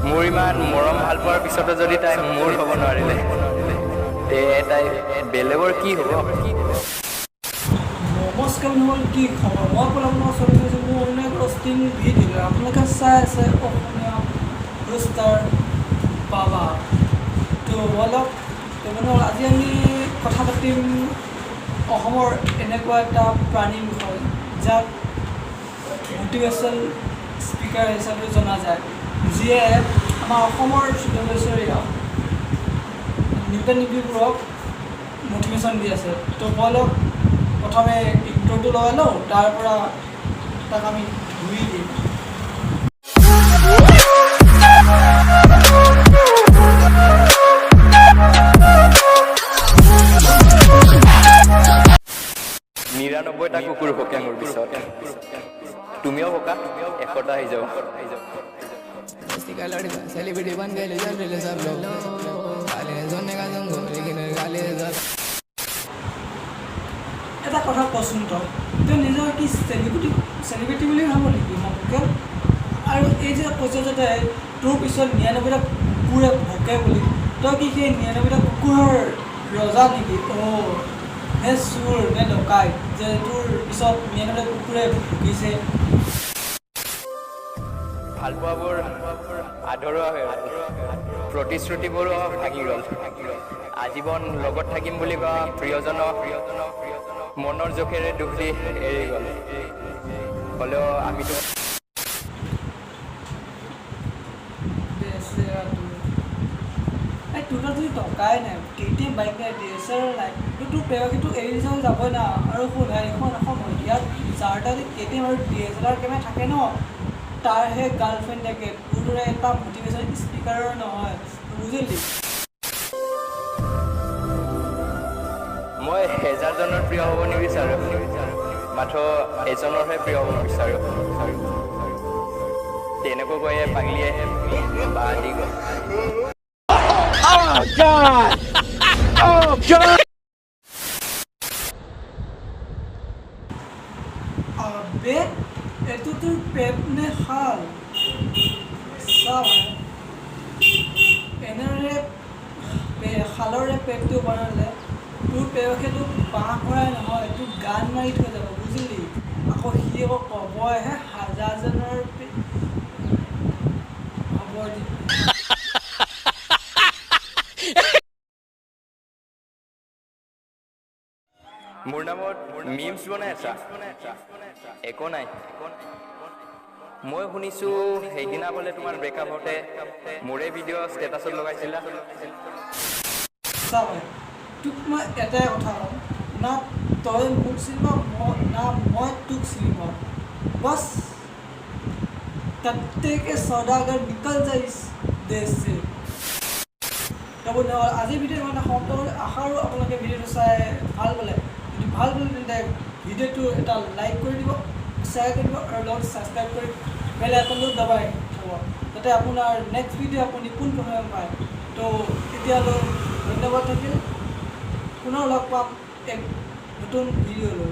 মোৰ ইমান মৰম ভাল পোৱাৰ পিছতো যদি তাই মোৰ হ'ব নোৱাৰিলে তে তাই বেলেগৰ কি হ'ব নমস্কাৰ নহ'ল কি খবৰ মই আপোনাৰ ওচৰত গৈছোঁ মোৰ অন্য কষ্টিং ভিডিঅ' আপোনালোকে চাই আছে অসমীয়া ৰোষ্টাৰ বাবা তো অলপ আজি আমি কথা পাতিম অসমৰ এনেকুৱা এটা প্ৰাণীৰ বিষয়ে যাক মটিভেশ্যন স্পীকাৰ হিচাপে জনা যায় যিয়ে আমাৰ অসমৰ বছৰীয়া নৃত্য-শিল্পীবোৰক মটিভেশ্যন দি আছে তো বলক প্ৰথমে ইন্ট্ৰটো লগাই লওঁ তাৰ পৰা তাক আমি ধুই দিম নিৰানব্বৈটা কুকুৰ ভোকে মোৰ পিছত তুমিও ভোকা এশটা হৈ যাও सेलिब्रिटी बन गए जनरल सब लोग गाली सुनने का तुमको लेकिन गाली এটা কথা কচোন তই নিজৰ কি চেলিব্ৰিটি বুলি ভাব নেকি মোকে আৰু এই যে কৈছে যে তোৰ পিছত ৯৯টা কুকুৰে ভোকে বুলি তই কি সেই ৯৯টা কুকুৰৰ ৰজা নেকি নে চোৰ নে ডকাই যে তোৰ পিছত ৯৯টা কুকুৰে ভুকিছে ভাল পোৱাবোৰ আধৰুৱা হৈ প্ৰতিশ্ৰুতিবোৰো ভাগি গ'ল আজীৱন লগত থাকিম বুলি কোৱা প্ৰিয়জনক মনৰ জোখেৰে দুখ দি এৰি গ'ল হ'লেও আমিতো তোৰ যদি টকাই নাই কেটিএম বাইক নাই ডিএছএল নাই তোৰ প্ৰেয়সীটো এৰি যাবই না আৰু শুন এখন ইয়াত যাৰ তাত কেটিএম আৰু ডিএছএলৰ কেমেৰা থাকে ন তাৰহে গাৰ্লফ্ৰেণ্ড থাকে তোৰ দৰে এটা মটিভেশ্যন স্পীকাৰৰ নহয় বুজিলি মই হেজাৰজনৰ প্ৰিয় হ'ব নিবিচাৰোঁ মাথো এজনৰহে প্ৰিয় হ'ব বিচাৰোঁ তেনেকৈ কৈয়ে পাগলিয়ে বা দি গ'ল আবে এইটো তোৰ পেট নে শাল চাওঁ এনেদৰে শালৰে পেটটো বনালে তোৰ প্ৰেয়সীটো বাঁহ কৰাই নহয় তোৰ গান মাৰি থৈ যাব বুজিলি আকৌ সি আকৌ ক'বহে হাজাৰজনৰ হ'ব মোৰ নামত মিমছ বনাই আছা একো নাই মই শুনিছোঁ সেইদিনা বোলে তোমাৰ ব্ৰেকআপ হওঁতে মোৰে ভিডিঅ' ষ্টেটাছত লগাইছিলা চাওঁ তোক মই এটাই কথা কওঁ না তই মোক চিনি পাৱ না মই তোক চিনি পাওঁ বছ তত্তেকে সদাগৰ নিকল যাইছ দেশ से আজি ভিডিঅ'টো মানে সম্পূৰ্ণ আশা আৰু আপোনালোকে ভিডিঅ'টো চাই ভাল পালে যদি ভাল পালে তেন্তে ভিডিঅ'টো এটা লাইক কৰি দিব শ্বেয়াৰ কৰি দিব আৰু লগত ছাবস্ক্ৰাইব কৰি বেল আইকনটো দবাই থ'ব যাতে আপোনাৰ নেক্সট ভিডিঅ' আপুনি পোনপ্ৰথমে পায় তো এতিয়ালৈ ধন্যবাদ থাকিল পুনৰ লগ পাম এক নতুন ভিডিঅ' লৈ